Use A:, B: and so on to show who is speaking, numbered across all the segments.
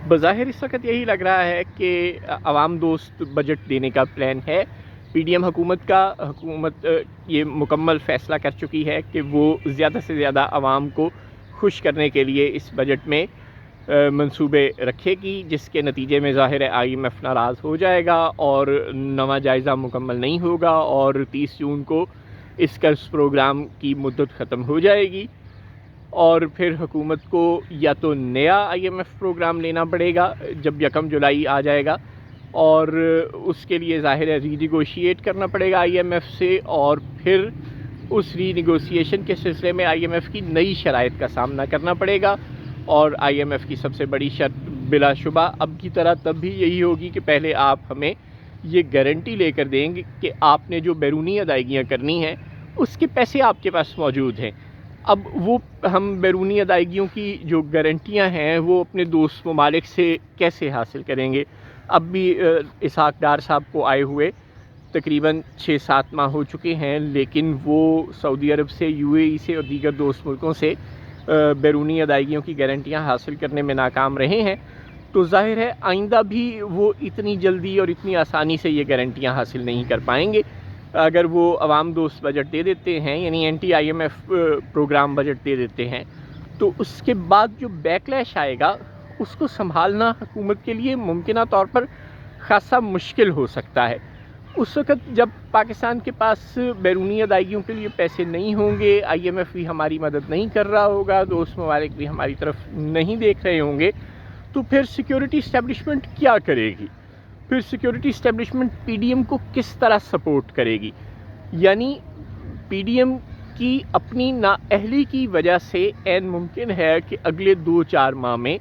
A: بظاہر اس وقت یہی لگ رہا ہے کہ عوام دوست بجٹ دینے کا پلان ہے۔ پی ڈی ایم حکومت یہ مکمل فیصلہ کر چکی ہے کہ وہ زیادہ سے زیادہ عوام کو خوش کرنے کے لیے اس بجٹ میں منصوبے رکھے گی، جس کے نتیجے میں ظاہر ہے آئی ایم ایف ناراض ہو جائے گا اور نواں جائزہ مکمل نہیں ہوگا اور 30 جون کو اس قرض پروگرام کی مدت ختم ہو جائے گی اور پھر حکومت کو یا تو نیا آئی ایم ایف پروگرام لینا پڑے گا جب 1 جولائی آ جائے گا، اور اس کے لیے ظاہر ہے ری نیگوشیٹ کرنا پڑے گا آئی ایم ایف سے، اور پھر اس ری نیگوشیشن کے سلسلے میں آئی ایم ایف کی نئی شرائط کا سامنا کرنا پڑے گا، اور آئی ایم ایف کی سب سے بڑی شرط بلا شبہ اب کی طرح تب بھی یہی ہوگی کہ پہلے آپ ہمیں یہ گارنٹی لے کر دیں گے کہ آپ نے جو بیرونی ادائیگیاں کرنی ہیں اس کے پیسے آپ کے پاس موجود ہیں۔ اب وہ ہم بیرونی ادائیگیوں کی جو گارنٹیاں ہیں وہ اپنے دوست ممالک سے کیسے حاصل کریں گے؟ اب بھی اسحاق ڈار صاحب کو آئے ہوئے تقریباً 6-7 ماہ ہو چکے ہیں، لیکن وہ سعودی عرب سے، یو اے ای سے اور دیگر دوست ملکوں سے بیرونی ادائیگیوں کی گارنٹیاں حاصل کرنے میں ناکام رہے ہیں، تو ظاہر ہے آئندہ بھی وہ اتنی جلدی اور اتنی آسانی سے یہ گارنٹیاں حاصل نہیں کر پائیں گے۔ اگر وہ عوام دوست بجٹ دے دیتے ہیں، یعنی anti I M F program budget دے دیتے ہیں، تو اس کے بعد جو بیک لیش آئے گا اس کو سنبھالنا حکومت کے لیے ممکنہ طور پر خاصا مشکل ہو سکتا ہے۔ اس وقت جب پاکستان کے پاس بیرونی ادائیگیوں کے لیے پیسے نہیں ہوں گے، آئی ایم ایف بھی ہماری مدد نہیں کر رہا ہوگا، دوست ممالک بھی ہماری طرف نہیں دیکھ رہے ہوں گے، تو پھر سیکیورٹی اسٹیبلشمنٹ کیا کرے گی؟ پھر security establishment P D M کو کس طرح سپورٹ کرے گی؟ یعنی پی ڈی ایم کی اپنی نااہلی کی وجہ سے عین ممکن ہے کہ اگلے 2-4 ماہ میں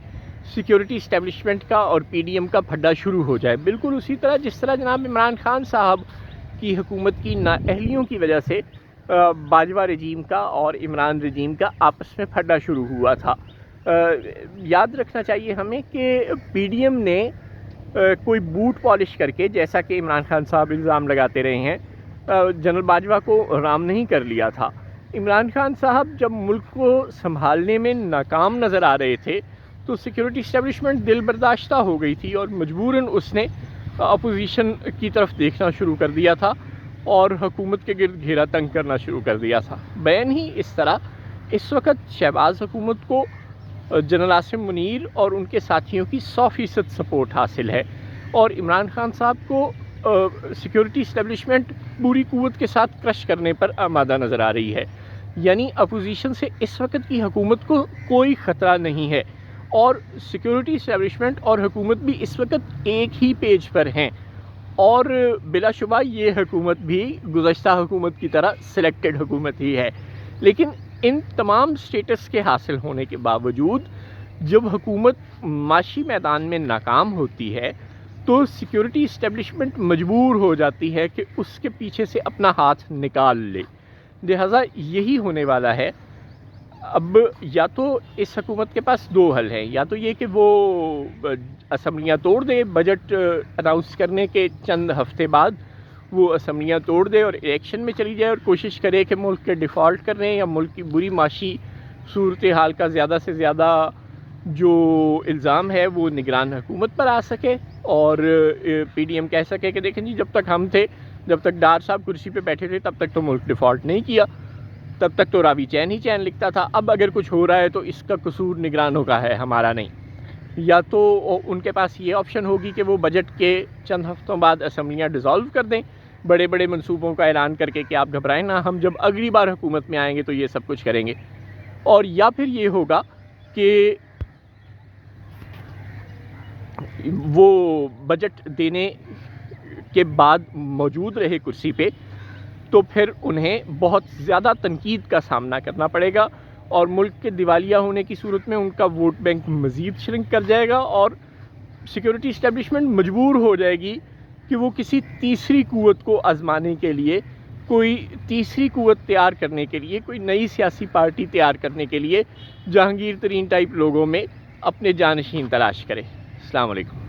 A: سیکیورٹی اسٹیبلشمنٹ کا اور پی ڈی ایم کا پھڈا شروع ہو جائے، بالکل اسی طرح جس طرح جناب عمران خان صاحب کی حکومت کی نااہلیوں کی وجہ سے باجوہ رجیم کا اور عمران رجیم کا آپس میں پھڈا شروع ہوا تھا۔ یاد رکھنا چاہیے ہمیں کہ پی ڈی ایم نے کوئی بوٹ پالش کر کے، جیسا کہ عمران خان صاحب الزام لگاتے رہے ہیں، جنرل باجوہ کو رام نہیں کر لیا تھا۔ عمران خان صاحب جب ملک کو سنبھالنے میں ناکام نظر آ رہے تھے تو سیکیورٹی اسٹیبلشمنٹ دل برداشتہ ہو گئی تھی اور مجبوراً اس نے اپوزیشن کی طرف دیکھنا شروع کر دیا تھا اور حکومت کے گرد گھیرا تنگ کرنا شروع کر دیا تھا۔ بین ہی اس طرح اس وقت شہباز حکومت کو جنرل عاصم منیر اور ان کے ساتھیوں کی 100% سپورٹ حاصل ہے، اور عمران خان صاحب کو سیکیورٹی اسٹیبلشمنٹ پوری قوت کے ساتھ کرش کرنے پر آمادہ نظر آ رہی ہے۔ یعنی اپوزیشن سے اس وقت کی حکومت کو کوئی خطرہ نہیں ہے، اور سیکیورٹی اسٹیبلشمنٹ اور حکومت بھی اس وقت ایک ہی پیج پر ہیں، اور بلا شبہ یہ حکومت بھی گزشتہ حکومت کی طرح سلیکٹڈ حکومت ہی ہے۔ لیکن ان تمام سٹیٹس کے حاصل ہونے کے باوجود جب حکومت معاشی میدان میں ناکام ہوتی ہے تو سیکیورٹی اسٹیبلشمنٹ مجبور ہو جاتی ہے کہ اس کے پیچھے سے اپنا ہاتھ نکال لے۔ لہٰذا یہی ہونے والا ہے۔ اب یا تو اس حکومت کے پاس 2 حل ہیں، یا تو یہ کہ وہ اسمبلیاں توڑ دے، بجٹ اناؤنس کرنے کے چند ہفتے بعد وہ اسمبلیاں توڑ دے اور الیکشن میں چلی جائے اور کوشش کرے کہ ملک کے ڈیفالٹ کرنے یا ملک کی بری معاشی صورتحال کا زیادہ سے زیادہ جو الزام ہے وہ نگران حکومت پر آ سکے، اور پی ڈی ایم کہہ سکے کہ دیکھیں جی جب تک ہم تھے، جب تک ڈار صاحب کرسی پہ بیٹھے تھے، تب تک تو ملک ڈیفالٹ نہیں کیا، تب تک تو راوی چین ہی چین لکھتا تھا، اب اگر کچھ ہو رہا ہے تو اس کا قصور نگرانوں کا ہے، ہمارا نہیں۔ یا تو ان کے پاس یہ آپشن ہوگی کہ وہ بجٹ کے چند ہفتوں بعد اسمبلیاں ڈیزالو کر دیں، بڑے بڑے منصوبوں کا اعلان کر کے کہ آپ گھبرائیں نہ، ہم جب اگلی بار حکومت میں آئیں گے تو یہ سب کچھ کریں گے، اور یا پھر یہ ہوگا کہ وہ بجٹ دینے کے بعد موجود رہے کرسی پہ، تو پھر انہیں بہت زیادہ تنقید کا سامنا کرنا پڑے گا، اور ملک کے دیوالیہ ہونے کی صورت میں ان کا ووٹ بینک مزید شرنک کر جائے گا، اور سیکیورٹی اسٹیبلشمنٹ مجبور ہو جائے گی کہ وہ کسی تیسری قوت کو آزمانے کے لیے، کوئی تیسری قوت تیار کرنے کے لیے، کوئی نئی سیاسی پارٹی تیار کرنے کے لیے جہانگیر ترین ٹائپ لوگوں میں اپنے جانشین تلاش کرے۔ السلام علیکم۔